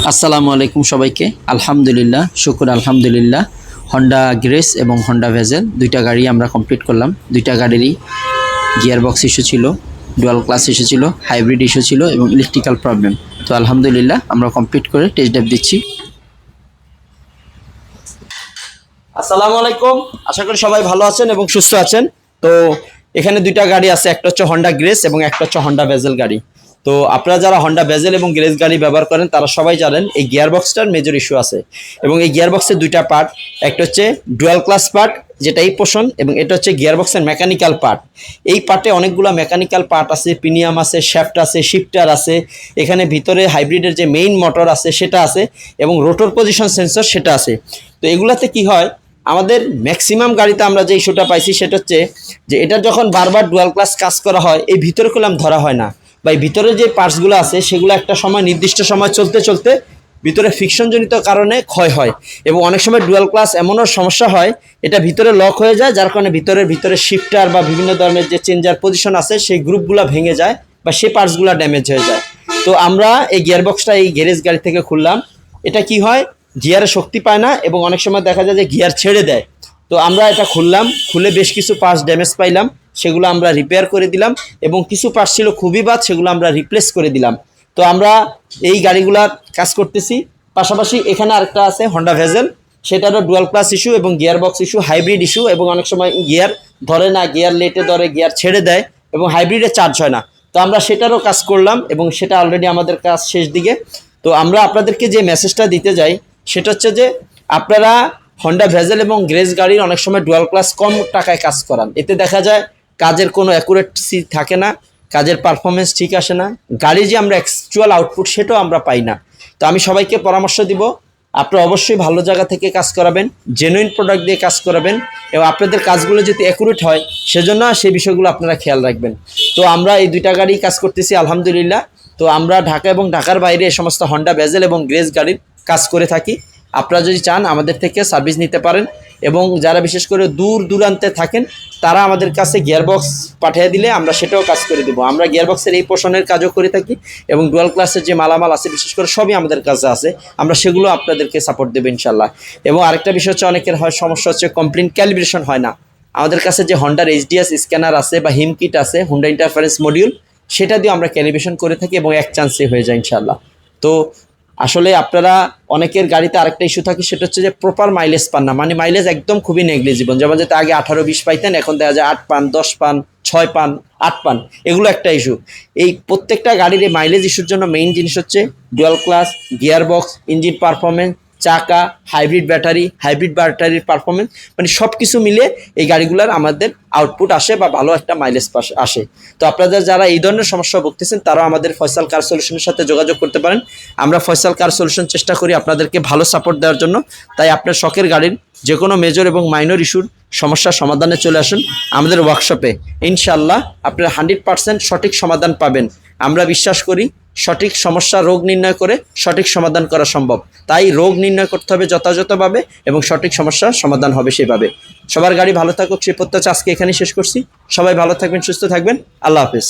আসসালামু আলাইকুম সবাইকে। আলহামদুলিল্লাহ, শুকুর আলহামদুলিল্লাহ। হন্ডা গ্রেস এবং হন্ডা ভেজেল দুইটা গাড়ি আমরা কমপ্লিট করলাম। দুইটা গাড়িরই গিয়ার বক্স ইস্যু ছিল, ডুয়াল ক্লাস ইস্যু ছিল, হাইব্রিড ইস্যু ছিল এবং ইলেকট্রিক্যাল প্রবলেম। তো আলহামদুলিল্লাহ আমরা কমপ্লিট করে টেস্ট ড্রাইভ দিচ্ছি। আসসালামু আলাইকুম, আশা করি সবাই ভালো আছেন এবং সুস্থ আছেন। তো এখানে দুইটা গাড়ি আছে, একটা হচ্ছে হন্ডা গ্রেস এবং একটা হচ্ছে হন্ডা ভেজেল গাড়ি। তো আপনারা যারা হন্ডা ভেজেল এবং গ্রেস গাড়ি ব্যবহার করেন তারা সবাই জানেন এই গিয়ার বক্সটার মেজর ইস্যু আছে এবং এই গিয়ার বক্সের দুইটা পার্ট, একটা হচ্ছে ডুয়াল ক্লাস পার্ট যেটা এই পোর্শন এবং এটা হচ্ছে গিয়ার বক্সের মেকানিক্যাল পার্ট। এই পার্টে অনেকগুলো মেকানিক্যাল পার্ট আছে, পিনিয়াম আছে, শ্যাফট আছে, শিফটার আছে, এখানে ভিতরে হাইব্রিডের যে মেইন মোটর আছে সেটা আছে এবং রোটর পজিশন সেন্সর সেটা আছে। তো এগুলাতে কি হয়, আমাদের ম্যাক্সিমাম গাড়িতে আমরা যে ইস্যুটা পাইছি সেটা হচ্ছে যে এটা যখন বারবার ডুয়াল ক্লাস কাজ করা হয় এই ভিতরে কলাম ধরা হয় না, বা এই ভিতরে যে পার্টসগুলো আছে সেগুলো একটা সময় নির্দিষ্ট সময় চলতে চলতে ভিতরে ফিকশনজনিত কারণে ক্ষয় হয় এবং অনেক সময় ডুয়াল ক্লাস এমনও সমস্যা হয় এটা ভিতরে লক হয়ে যায়, যার কারণে ভিতরে শিফটার বা বিভিন্ন ধরনের যে চেঞ্জার পজিশন আছে সেই গ্রুপগুলো ভেঙে যায় বা সেই পার্টসগুলো ড্যামেজ হয়ে যায়। তো আমরা এই গিয়ারবক্সটা এই গ্যারেজ গাড়ি থেকে খুললাম। এটা কি হয়, গিয়ারে শক্তি পায় না এবং অনেক সময় দেখা যায় যে গিয়ার ছেড়ে দেয়। তো আমরা এটা খুললাম, খুলে বেশ কিছু পার্টস ড্যামেজ পাইলাম, সেগুলো আমরা রিপেয়ার করে দিলাম এবং কিছু পার্টস ছিল খুবই বাদ, সেগুলো আমরা রিপ্লেস করে দিলাম। তো আমরা এই গাড়িগুলার কাজ করতেছি। পাশাপাশি এখানে আরেকটা আছে হন্ডা ভেজেল, সেটারও ডুয়াল ক্লাস ইস্যু এবং gear box issue, hybrid issue এবং অনেক সময় গিয়ার ধরে না, গিয়ার লেটে ধরে, গিয়ার ছেড়ে দেয় এবং হাইব্রিডে চার্জ হয় না। তো আমরা সেটারও কাজ করলাম এবং সেটা অলরেডি আমাদের কাজ শেষ দিকে। তো আমরা আপনাদেরকে যে মেসেজটা দিতে যাই সেটা হচ্ছে যে আপনারা হন্ডা ভেজেল এবং গ্রেস গাড়ির অনেক সময় ডুয়াল ক্লাস কম টাকায় কাজ করান, এতে দেখা যায় কাজের কোনো অ্যাকুরেসি থাকে না, কাজের পারফরমেন্স ঠিক আসে না, গাড়ির যে আমরা অ্যাকচুয়াল আউটপুট সেটাও আমরা পাই না। তো আমি সবাইকে পরামর্শ দিব আপনারা অবশ্যই ভালো জায়গা থেকে কাজ করাবেন, জেনুইন প্রোডাক্ট দিয়ে কাজ করাবেন এবং আপনাদের কাজগুলো যদি অ্যাকুরেট হয় সেজন্য সেই বিষয়গুলো আপনারা খেয়াল রাখবেন। তো আমরা এই দুইটা গাড়ি কাজ করতেছি আলহামদুলিল্লাহ। তো আমরা ঢাকা এবং ঢাকার বাইরে এই সমস্ত হন্ডা ভেজেল এবং গ্রেস গাড়ির কাজ করে থাকি। আপনারা যদি চান আমাদের থেকে সার্ভিস নিতে পারেন এবং যারা বিশেষ করে দূর দূরান্তে থাকেন তারা আমাদের কাছে গিয়ারবক্স পাঠিয়ে দিলে আমরা সেটাও কাজ করে দেবো। আমরা গিয়ারবক্সের এই পোর্শনের কাজও করে থাকি এবং ডুয়াল ক্লাসের যে মালামাল আছে বিশেষ করে সবই আমাদের কাছে আছে, আমরা সেগুলো আপনাদেরকে সাপোর্ট দেবো ইনশাল্লাহ। এবং আরেকটা বিষয় হচ্ছে অনেকের হয় সমস্যা হচ্ছে কমপ্লিট ক্যালিব্রেশন হয় না। আমাদের কাছে যে হন্ডার এইচডিএস স্ক্যানার আছে বা হিম কিট আছে, হুন্ডা ইন্টারফারেন্স মডিউল, সেটা দিয়ে আমরা ক্যালিব্রেশন করে থাকি এবং এক চান্সে হয়ে যায় ইনশাল্লাহ। তো আসলে আপনারা অনেকের গাড়িতে আরেকটা ইস্যু থাকে সেটা হচ্ছে যে প্রপার মাইলেজ পান না, মানে মাইলেজ একদম খুবই নেগলিজিবল। যেমন যেটা আগে 18-20 পাইতেন, এখন দেখা যায় 8 পান, 10 পান, 6 পান, 8 পান, এগুলো একটা ইস্যু। এই প্রত্যেকটা গাড়ির এই মাইলেজ ইস্যুর জন্য মেইন জিনিস হচ্ছে dual class, gear box, engine performance, চাকা, হাইব্রিড ব্যাটারির পারফরমেন্স, মানে সব কিছু মিলে এই গাড়িগুলোর আমাদের আউটপুট আসে বা ভালো একটা মাইলেজ আসে। তো আপনাদের যারা এই ধরনের সমস্যা ভুগতেছেন তারাও আমাদের ফয়সাল কার সলিউশনের সাথে যোগাযোগ করতে পারেন। আমরা ফয়সাল কার সলিউশন চেষ্টা করি আপনাদেরকে ভালো সাপোর্ট দেওয়ার জন্য। তাই আপনার শখের গাড়ির যে কোনো মেজর এবং মাইনর ইস্যুর সমস্যার সমাধানে চলে আসুন আমাদের ওয়ার্কশপে। ইনশাল্লাহ আপনারা 100% সঠিক সমাধান পাবেন। আমরা বিশ্বাস করি সঠিক সমস্যা রোগ নির্ণয় করে সঠিক সমাধান করা সম্ভব। তাই রোগ নির্ণয় করতে হবে যথাযথভাবে এবং সঠিক সমস্যার সমাধান হবে সেভাবে। সবার গাড়ি ভালো থাকুক সেই প্রত্যাশা আজকে এখানেই শেষ করছি। সবাই ভালো থাকবেন, সুস্থ থাকবেন। আল্লাহ হাফেজ।